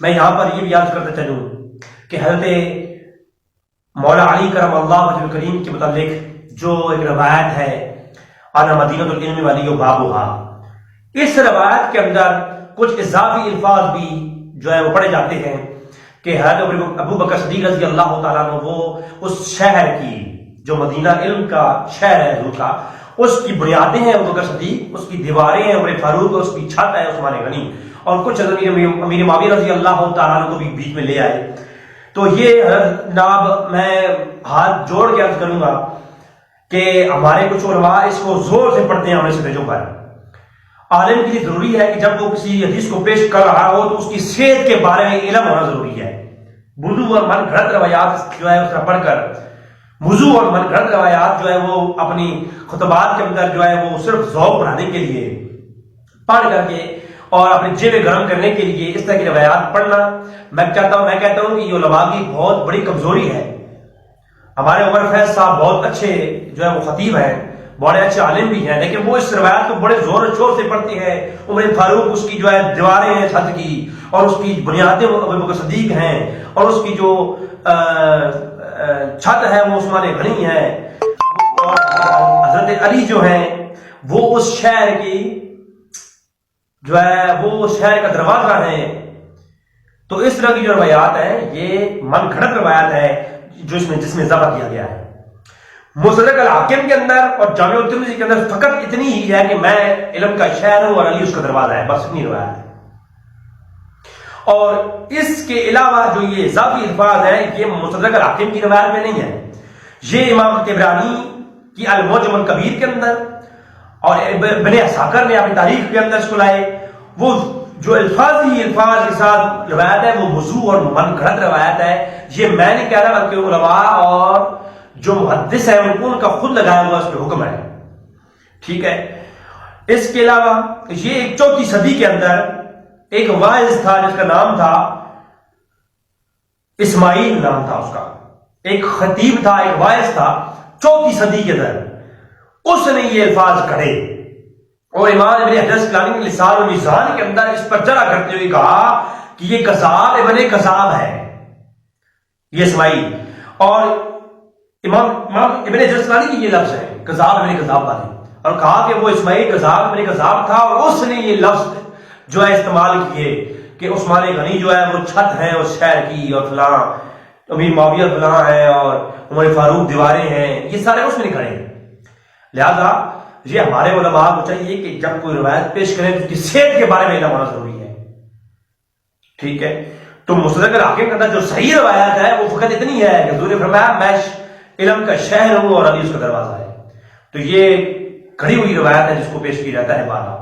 میں یہاں پر یہ بھی یاد کرتا چلوں کہ حضرت مولا علی کرم اللہ وجہ کریم کے متعلق جو ایک روایت ہے انا مدینۃ العلم ولی بابھا، اس روایت کے اندر کچھ اضافی الفاظ بھی جو ہے وہ پڑھے جاتے ہیں کہ حضرت ابو بکر صدیق رضی اللہ تعالیٰ عنہ وہ اس شہر کی جو مدینہ علم کا شہر ہے حضور کا، اس کی بنیادیں ہیں ابو بکر صدیق، اس کی دیواریں ہیں عمر فاروق، اس کی چھت ہے عثمان غنی، اور کچھ امیر معاویہ رضی اللہ تعالیٰ عنہ کو بھی بیچ میں لے آئے۔ تو یہ جناب میں ہاتھ جوڑ کے عرض کروں گا کہ ہمارے کچھ علماء اس کو زور سے پڑھتے ہیں ہمارے سٹیجوں پر۔ عالم کے لیے ضروری ہے کہ جب وہ کسی حدیث کو پیش کر رہا ہو تو اس کی صحت کے بارے میں علم ہونا ضروری ہے۔ وضو اور من گھڑت روایات جو ہے اس طرح پڑھ کر، وضو اور من گھڑت روایات جو ہے وہ اپنی خطبات کے اندر جو ہے وہ صرف ذوق بڑھانے کے لیے پڑھ کر کے اور اپنے جیبیں گرم کرنے کے لیے اس طرح کی روایات پڑھنا، میں کہتا ہوں کہ یہ علماء کی بہت بڑی کمزوری ہے۔ ہمارے عمر فیض صاحب بہت اچھے جو ہے وہ خطیب ہیں، بڑے اچھے عالم بھی ہیں، لیکن وہ اس روایت کو بڑے زور و شور سے پڑھتے ہیں۔ عمر فاروق اس کی جو ہے دیواریں ہیں چھت کی، اور اس کی بنیادیں ابو بکر صدیق ہیں، اور اس کی جو چھت ہے وہ عثمان غنی ہے، اور حضرت علی جو ہیں وہ اس شہر کی جو ہے وہ شہر کا دروازہ ہے۔ تو اس طرح کی جو روایات ہیں یہ من گھڑت روایات ہے جو جس میں اضافہ کیا گیا ہے۔ مصدق الحاکم کے اندر اور جامع الترمذی کے اندر فقط اتنی ہی ہے کہ میں علم کا شہر ہوں اور علی اس کا دروازہ ہے، بس اتنی روایت ہے۔ اور اس کے علاوہ جو یہ اضافی الفاظ ہیں یہ مصدق الحاکم کی روایت میں نہیں ہے، یہ امام طبرانی کی المعجم الکبیر کے اندر اور ابن عساکر نے اپنی تاریخ کے اندر اس کو لائے۔ وہ جو الفاظ کے ساتھ روایت ہے وہ موضوع اور من گھڑت روایت ہے۔ یہ میں نہیں کہہ رہا بلکہ علماء اور جو محدث ہیں ان کا خود لگایا ہوا اس پہ حکم ہے، ٹھیک ہے۔ اس کے علاوہ یہ ایک 4 صدی کے اندر ایک واعظ تھا جس کا نام تھا اسماعیل، نام تھا اس کا، ایک خطیب تھا، ایک واعظ تھا 4 صدی کے اندر، اس نے یہ الفاظ کہے اور امام ابن حجر اسقلانی نے لسان المیزان کے اندر اس پر جرح کرتے ہوئے کہا کہ یہ کذاب ابن کذاب ہے یہ اسماعیل، اور امام ابن حجر اسقلانی کی یہ لفظ ہے کذاب ابن کذاب والے، اور کہا کہ وہ اسماعیل کذاب ابن کذاب تھا، اور اس نے یہ لفظ جو ہے استعمال کیے کہ عثمان غنی جو ہے وہ چھت ہے اس شہر کی، اور فلاں امیر معاویہ فلاں ہے، اور عمر فاروق دیواریں ہیں، یہ سارے اس میں نہیں کھڑے ہیں۔ لہذا یہ ہمارے علماء کو چاہیے کہ جب کوئی روایت پیش کریں تو اس کی صحت کے بارے میں علم ہونا ضروری ہے، ٹھیک ہے۔ تو مصدق الحاکم کے اندر جو صحیح روایت ہے وہ فقط اتنی ہے کہ حضور نے فرمایا میں علم کا شہر ہوں اور علی اس کا دروازہ ہے۔ تو یہ کھڑی ہوئی روایت ہے جس کو پیش کیا جاتا ہے بارہا۔